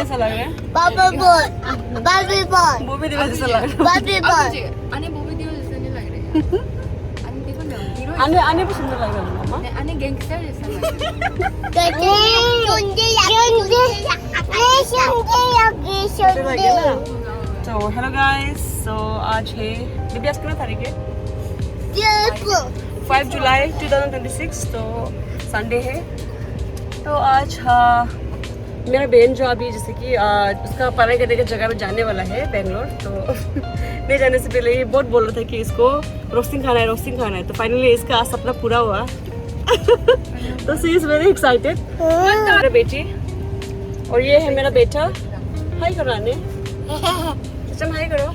कैसा लग रहा है? बॉबी बॉय बॉबी देओल जैसा लग रहा बॉबी बॉय आणि बॉबी देओल जैसा नहीं लग रहा है आणि ते पण हीरो है। आने आने भी सुंदर लग रहा है मम्मा। आणि गैंगस्टर जैसा लग रहा सुंदर लग रहा है ना? तो हेलो गाइस, सो आज है दिव्या कितना तारीख है? 5 जुलाई 2026, तो संडे है। तो आज मेरा बहन जो अभी जैसे कि उसका पढ़ाई करने की जगह में जाने वाला है बेंगलोर, तो मैं जाने से पहले ये बहुत बोल रहा था कि इसको रोस्टिंग खाना है, तो फाइनली इसका सपना पूरा हुआ। तो सी इज वेरी एक्साइटेड। मेरा बेटी और ये है मेरा बेटा। हाय करो आने, चम हाय करो।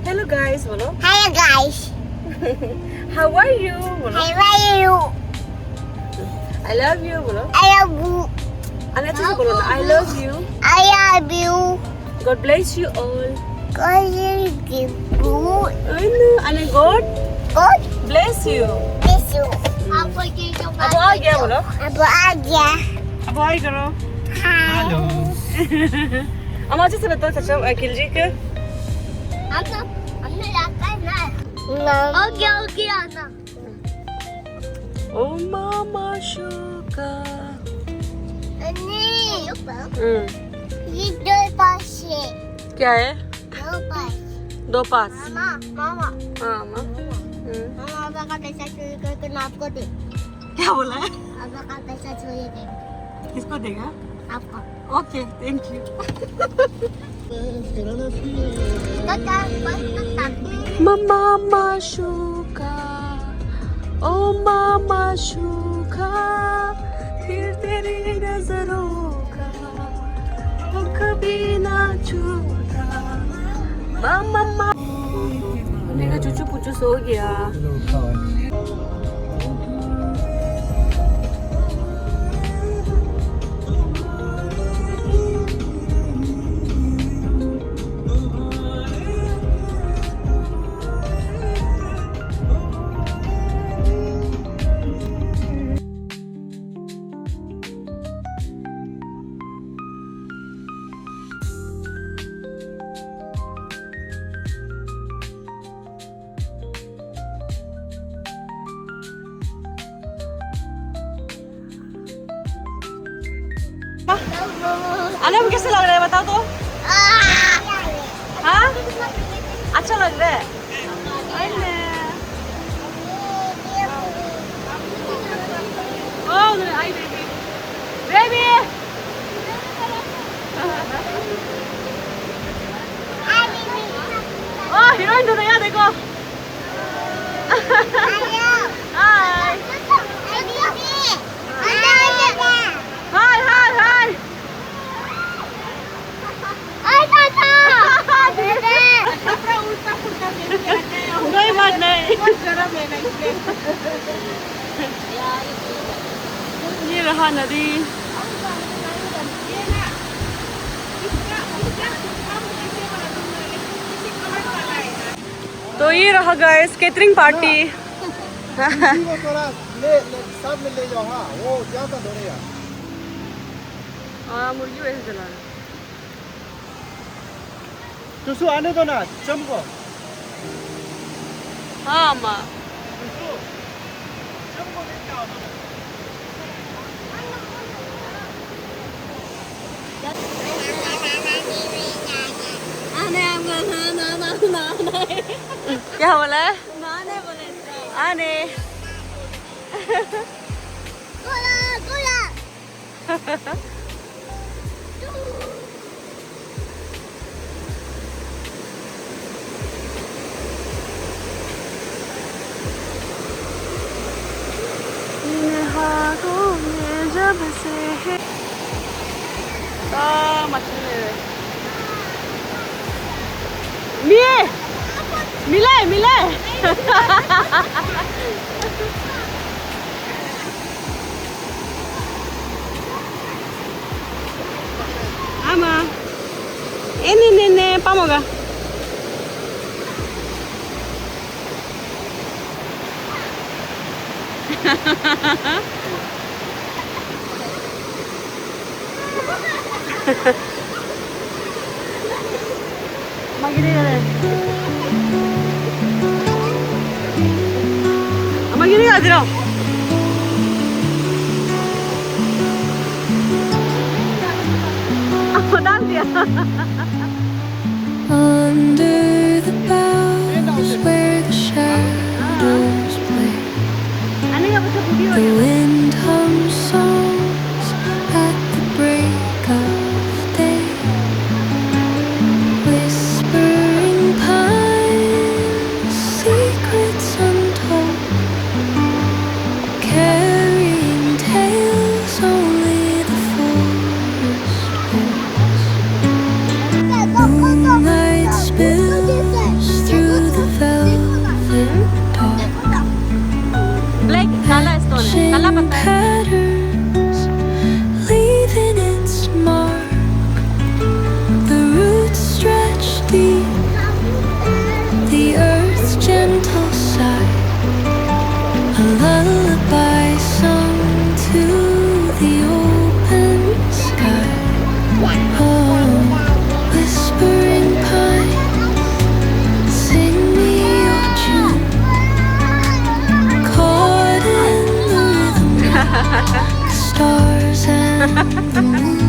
हेलो गाइस बोलो। Hello guys, how are you बोलो। how are you? I love you बोलो। I love you. अन्य अच्छे से बोलो ना, I love you. I love you. God bless you all. God is good. I know, अन्य God God bless you. bless you. अब आ गया बोलो। अब आ गया. अब हाय करो। Hello. अब अच्छे से बताओ चाचा अखिल जी के। हमने लाता है ना. हो गया ना. ओ मामा शुका। नहीं. ये दो पास है. क्या है? दो पास. 2 पास। मामा. हाँ मामा। मामा का पैसा चोरी करके ना आपको दे. क्या बोला है? पापा का पैसा चोरी दे. किसको देगा? आपको. Okay, thank you. मामा शुका, ओ मामा शुका, फिर तेरी नजरों का वो कभी ना छूटा। मामा मेरा चूचू पुचू सो गया। अनम कैसे लग रहा है बताओ तो? हाँ, अच्छा लग रहा है। Oh, आई बेबी, बेबी। ओह, हीरोइन तो यहाँ देखो। हाय, हाय, हाय, हाय। कोई बात नहीं। ये रहा नदी। तो ये रहा गाइस केटरिंग पार्टी। साथ में ले जाओ। हाँ, वो ज्यादा धोने। हाँ, मुर्गी वैसे जलाना। तुसु आने दो ना, चमको। हाँ माँ। क्या बोला है? आने। जब से है मछली मिले आमा ने पामोगा Ama geri geldi lan. Apa'dan diyor. Under the boughs where the shadows play, Anne yapısı bu diyor the ya. wind hums songs at the break of day. Whispering pines, secrets untold, carrying tales only the forest holds. Moonlight spills through the velvet dark, Black काला stone है. काला etching पत्ता है. patterns, leaving its mark. The roots stretch deep, the earth's gentle sigh, a lullaby sung to the open sky. Oh, whispering pine, sing me your tune, caught in the rhythm, the stars and the moon.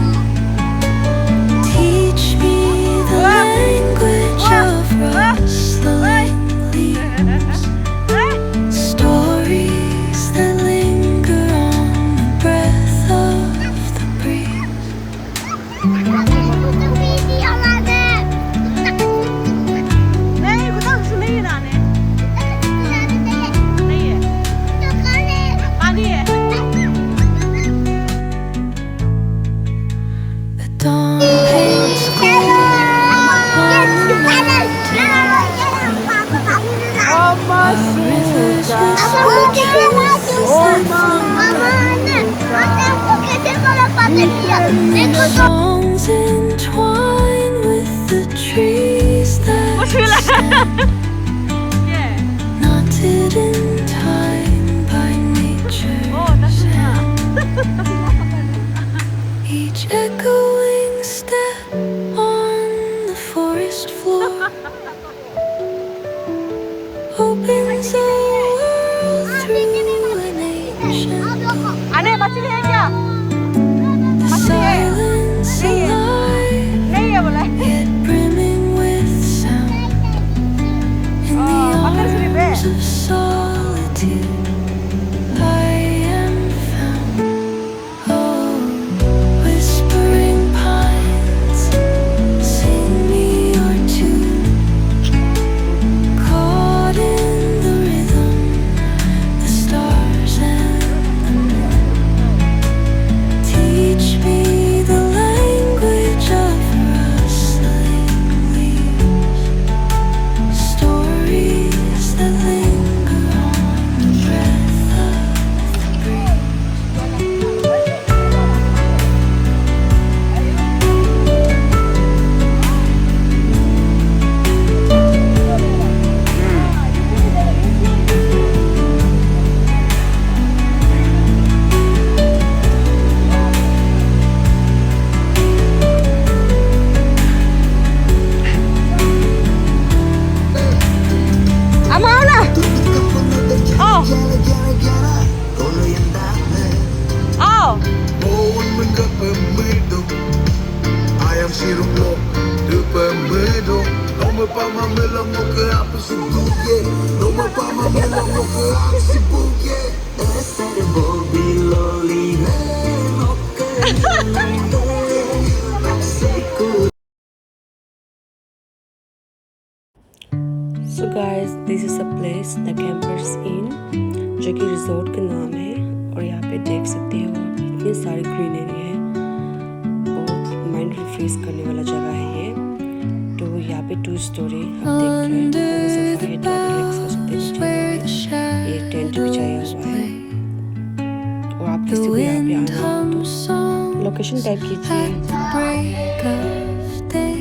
Teach me the language of rustling leaves, stories that linger on the breath of the breeze. नहीं बता उसमें नहीं लाने. नहीं है. पानी है. The dawn paints gold on the mountains. Our rivers songs entwine with the trees that stand, ये. knotted in time by nature's hand. Each echoing step on the forest floor opens a world through an ancient door. अने मछली है क्या? The silence alive, नहीं है बोला. yet brimming with sound. In the arms of solitude, I am found. Oh, whispering pines, sing me your tune, caught in the rhythm, the stars and the moon. Teach me the language of rustling leaves, stories that linger on the breath of the breeze. Ama ona. Oh. Oh. Mohon menggap pemeduk Ayam sirup lo de pemeduk Nomor pama melongo ke apa sebuye Nomor pama melongo ke apa sebuye Esere bobi loli So guys, this is a place the campers inn, जो कि resort का नाम है. और यहाँ पे देख सकते हो आप इतनी सारी ग्रीनरी है. बहुत माइंड रिफ्रेश करने वाला जगह है ये. तो यहाँ पे 2 स्टोरी आप देख रहे हैं. दोनों सोफा है, तो रिलैक्स कर सकते हैं बच्चे लोग. ये टेंट बिछाया हुआ है. और आप किसी को यहाँ पे आना हो तो लोकेशन टाइप कीजिए. Break of day,